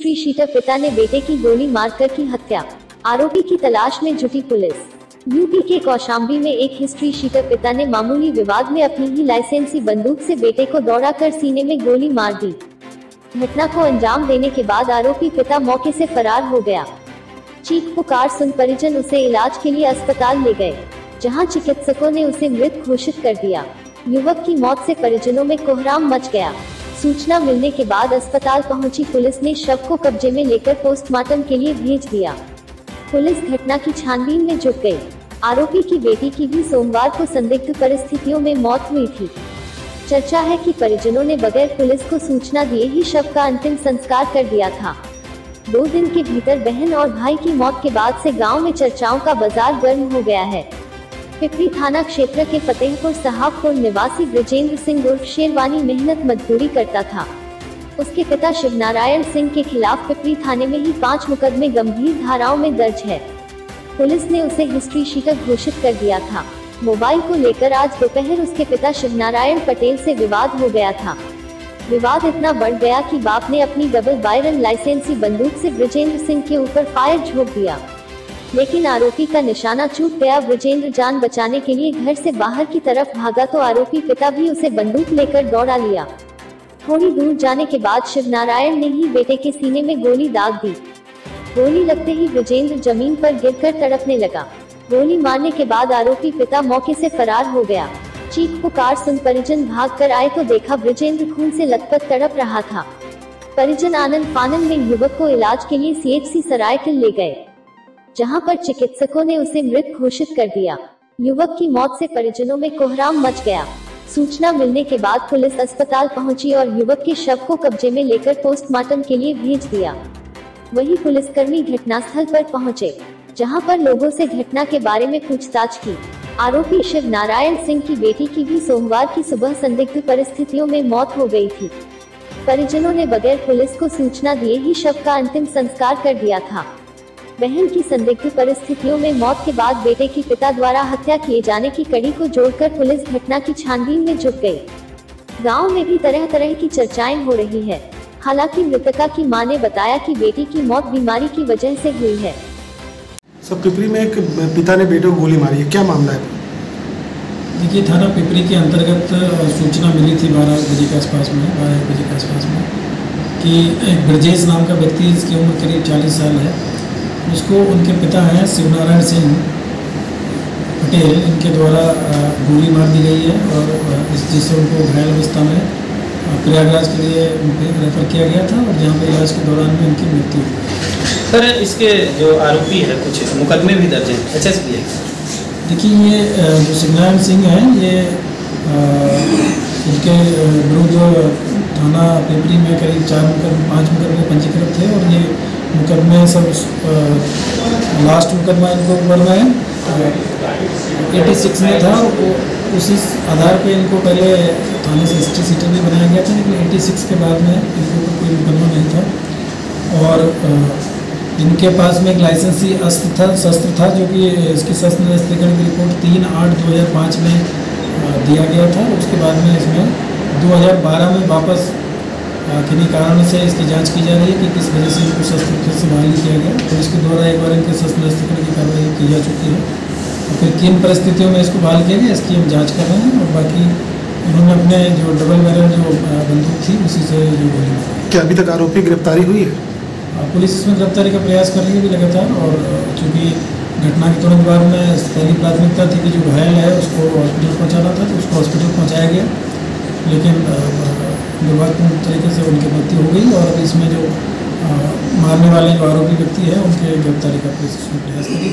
History sheeter पिता ने बेटे की गोली मारकर की हत्या, आरोपी की तलाश में जुटी पुलिस। यूपी के कौशाम्बी में एक हिस्ट्री शीटर पिता ने मामूली विवाद में अपनी ही लाइसेंसी बंदूक से बेटे को दौड़ाकर सीने में गोली मार दी। घटना को अंजाम देने के बाद आरोपी पिता मौके से फरार हो गया। चीख पुकार सुन परिजन उसे इलाज के लिए अस्पताल ले गए, जहां चिकित्सकों ने उसे मृत घोषित कर दिया। युवक की मौत से परिजनों में कोहराम मच गया। सूचना मिलने के बाद अस्पताल पहुंची पुलिस ने शव को कब्जे में लेकर पोस्टमार्टम के लिए भेज दिया। पुलिस घटना की छानबीन में जुट गई। आरोपी की बेटी की भी सोमवार को संदिग्ध परिस्थितियों में मौत हुई थी। चर्चा है कि परिजनों ने बगैर पुलिस को सूचना दिए ही शव का अंतिम संस्कार कर दिया था। 2 दिन के भीतर बहन और भाई की मौत के बाद से गांव में चर्चाओं का बाजार गर्म हो गया है। पिपरी थाना क्षेत्र के फतेहपुर साहबपुर निवासी ब्रजेंद्र सिंह उर्फ शेरवानी मेहनत मजदूरी करता था। उसके पिता शिवनारायण सिंह के खिलाफ पिपरी थाने में ही 5 मुकदमे गंभीर धाराओं में दर्ज है। पुलिस ने उसे हिस्ट्री शीटर घोषित कर दिया था। मोबाइल को लेकर आज दोपहर उसके पिता शिवनारायण पटेल से विवाद हो गया था। विवाद इतना बढ़ गया कि बाप ने अपनी डबल बायरन लाइसेंसी बंदूक से ब्रजेंद्र सिंह के ऊपर फायर झोंक दिया, लेकिन आरोपी का निशाना चूक गया। ब्रजेंद्र जान बचाने के लिए घर से बाहर की तरफ भागा तो आरोपी पिता भी उसे बंदूक लेकर दौड़ा लिया। थोड़ी दूर जाने के बाद शिवनारायण ने ही बेटे के सीने में गोली दाग दी। गोली लगते ही ब्रजेंद्र जमीन पर गिरकर तड़पने लगा। गोली मारने के बाद आरोपी पिता मौके से फरार हो गया। चीख पुकार सुन परिजन भागकर आए तो देखा ब्रजेंद्र खून से लथपथ तड़प रहा था। परिजन आनंद फानन में युवक को इलाज के लिए सीएचसी सरायकिल ले गए, जहां पर चिकित्सकों ने उसे मृत घोषित कर दिया। युवक की मौत से परिजनों में कोहराम मच गया। सूचना मिलने के बाद पुलिस अस्पताल पहुंची और युवक के शव को कब्जे में लेकर पोस्टमार्टम के लिए भेज दिया। वहीं पुलिसकर्मी घटनास्थल पर पहुंचे, जहां पर लोगों से घटना के बारे में पूछताछ की। आरोपी शिव नारायण सिंह की बेटी की भी सोमवार की सुबह संदिग्ध परिस्थितियों में मौत हो गई थी। परिजनों ने बगैर पुलिस को सूचना दिए ही शव का अंतिम संस्कार कर दिया था। बहन की संदिग्ध परिस्थितियों में मौत के बाद बेटे की पिता द्वारा हत्या किए जाने की कड़ी को जोड़कर पुलिस घटना की छानबीन में जुट गई। गांव में भी तरह तरह की चर्चाएं हो रही है। हालांकि मृतका की मां ने बताया कि बेटी की मौत बीमारी की वजह से हुई है। सब पिपरी में एक पिता ने बेटे को गोली मारी है, क्या मामला है? देखिए, थाना पिपरी के अंतर्गत सूचना मिली थी 12 बजे के आसपास में कि एक ब्रजेश नाम का व्यक्ति, जिसकी उम्र करीब 40 साल है, उसको उनके पिता हैं शिवनारायण सिंह पटेल, इनके द्वारा गोली मार दी गई है और जिससे उनको घायल अवस्था में प्रयागराज के लिए रेफर किया गया था और जहाँ पर इलाज के दौरान में उनकी मृत्यु हुई। सर, इसके जो आरोपी है कुछ मुकदमे भी दर्ज हैं एचएसपी। देखिए, ये जो शिवनारायण सिंह हैं, ये इनके विरुद्ध थाना पिपरी में करीब 5 मुकदमे पंजीकृत थे और ये मुकदमे सब लास्ट मुकदमा इनको ऊपर में 86 में था। उसी आधार पे इनको पहले थाने से हिस्ट्री शीटर भी बनाया गया था, लेकिन 86 के बाद में इनके ऊपर कोई मुकदमा नहीं था। और इनके पास में एक लाइसेंसी शस्त्र था जो कि इसकी शस्त्र निरस्त्रीकरण की रिपोर्ट 3/8/2005 में दिया गया था। उसके बाद में इसमें 2012 में वापस किन्हीं कारणों से इसकी जांच की जा रही है कि किस वजह से इनको शस्त्र फिर से बहाली किया गया। तो इसके द्वारा एक बार इनके शस्त्र निरस्त्रीकरण की कार्रवाई की जा चुकी है और फिर किन परिस्थितियों में इसको बहाल किया गया इसकी हम जाँच कर रहे हैं। और बाकी उन्होंने अपने जो डबल बैरल जो बंदूक थी उसी से जो गोली मारी। क्या अभी तक आरोपी गिरफ्तारी हुई है? पुलिस इसमें गिरफ्तारी का प्रयास कर रही है भी लगातार। और चूँकि घटना के तुरंत बाद में पहली प्राथमिकता थी कि जो घायल है उसको हॉस्पिटल पहुंचाना था, तो उसको हॉस्पिटल पहुंचाया गया, लेकिन दुर्भाग्यपूर्ण तरीके से उनकी मृत्यु हो गई। और इसमें जो मारने वाले जो आरोपी व्यक्ति है उनके गिरफ्तारी का पुलिस प्रयास करी।